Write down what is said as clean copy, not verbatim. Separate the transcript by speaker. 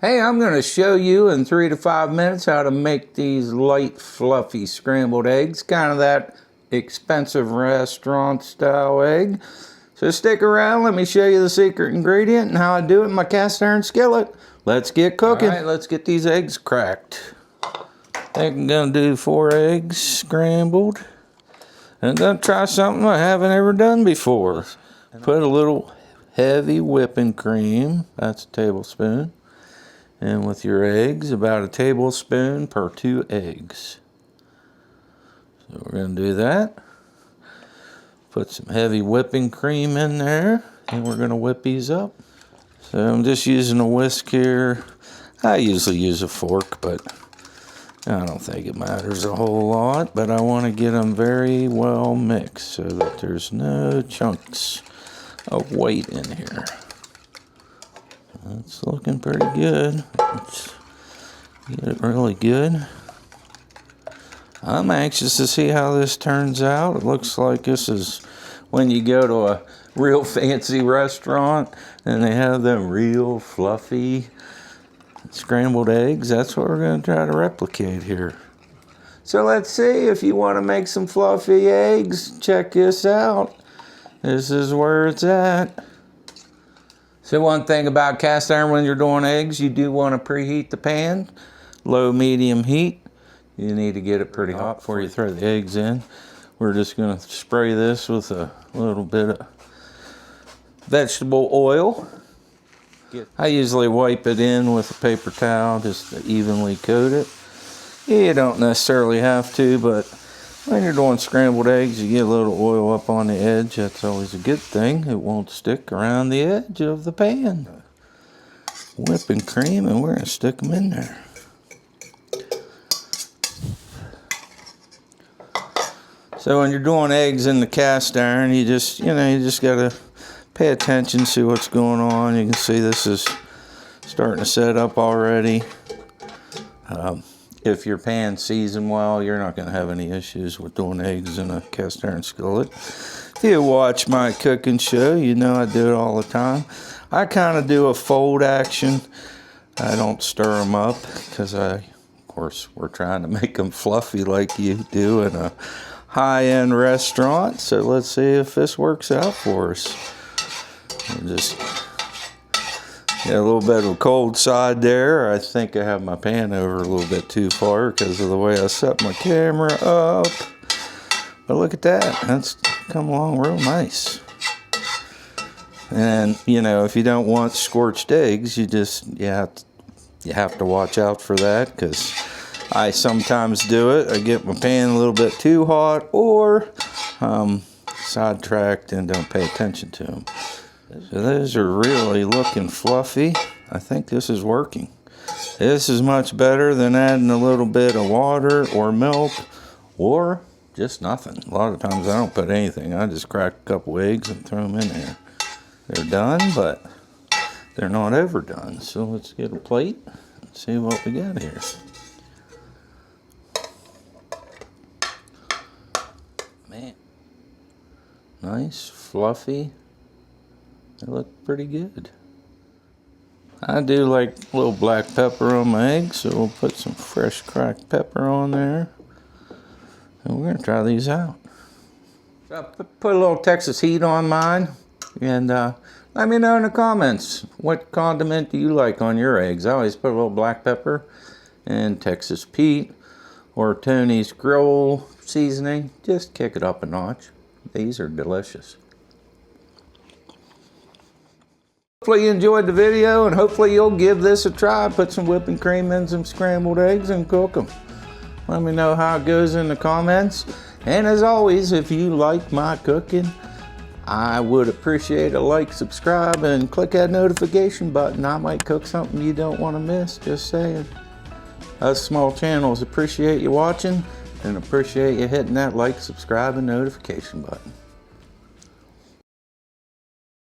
Speaker 1: Hey, I'm going to show you in 3 to 5 minutes how to make these light, fluffy scrambled eggs. Kind of that expensive restaurant style egg. So stick around, let me show you the secret ingredient and how I do it in my cast iron skillet. Let's get cooking. All right, let's get these eggs cracked. I think I'm going to do 4 eggs scrambled. I'm going to try something I haven't ever done before. Put a little heavy whipping cream, that's a tablespoon. And with your eggs, about a tablespoon per 2 eggs. So we're going to do that. Put some heavy whipping cream in there, and we're going to whip these up. So I'm just using a whisk here. I usually use a fork, but I don't think it matters a whole lot. But I want to get them very well mixed so that there's no chunks of weight in here. That's looking pretty good. Let's get it really good. I'm anxious to see how this turns out. It looks like this is when you go to a real fancy restaurant and they have them real fluffy scrambled eggs. That's what we're going to try to replicate here. So let's see, if you want to make some fluffy eggs, check this out. This is where it's at. So one thing about cast iron when you're doing eggs, you do want to preheat the pan, low medium heat. You need to get it pretty hot before you throw the eggs in. We're just going to spray this with a little bit of vegetable oil. I usually wipe it in with a paper towel just to evenly coat it. You don't necessarily have to, but when you're doing scrambled eggs, you get a little oil up on the edge. That's always a good thing. It won't stick around the edge of the pan. Whipping cream, and we're going to stick them in there. So when you're doing eggs in the cast iron, you just got to pay attention, see what's going on. You can see this is starting to set up already. If your pan's seasoned well, you're not going to have any issues with doing eggs in a cast iron skillet. If you watch my cooking show, you know I do it all the time. I kind of do a fold action. I don't stir them up because of course, we're trying to make them fluffy like you do in a high-end restaurant. So let's see if this works out for us. We'll just get a little bit of a cold side there. I think I have my pan over a little bit too far because of the way I set my camera up. But look at that. That's come along real nice. And, you know, if you don't want scorched eggs, you have to watch out for that, because I sometimes do it. I get my pan a little bit too hot or sidetracked and don't pay attention to them. So those are really looking fluffy. I think this is working. This is much better than adding a little bit of water or milk or just nothing. A lot of times I don't put anything. I just crack a couple eggs and throw them in there. They're done, but they're not overdone. So let's get a plate and see what we got here. Man, nice, fluffy. They look pretty good. I do like a little black pepper on my eggs, so we'll put some fresh cracked pepper on there. And we're gonna try these out. So I put a little Texas heat on mine, and let me know in the comments, what condiment do you like on your eggs? I always put a little black pepper and Texas Pete or Tony's grill seasoning. Just kick it up a notch. These are delicious. Hopefully you enjoyed the video, and hopefully you'll give this a try. Put some whipping cream in some scrambled eggs and cook them. Let me know how it goes in the comments. And as always, if you like my cooking, I would appreciate a like, subscribe, and click that notification button. I might cook something you don't want to miss, just saying. Us small channels appreciate you watching and appreciate you hitting that like, subscribe, and notification button.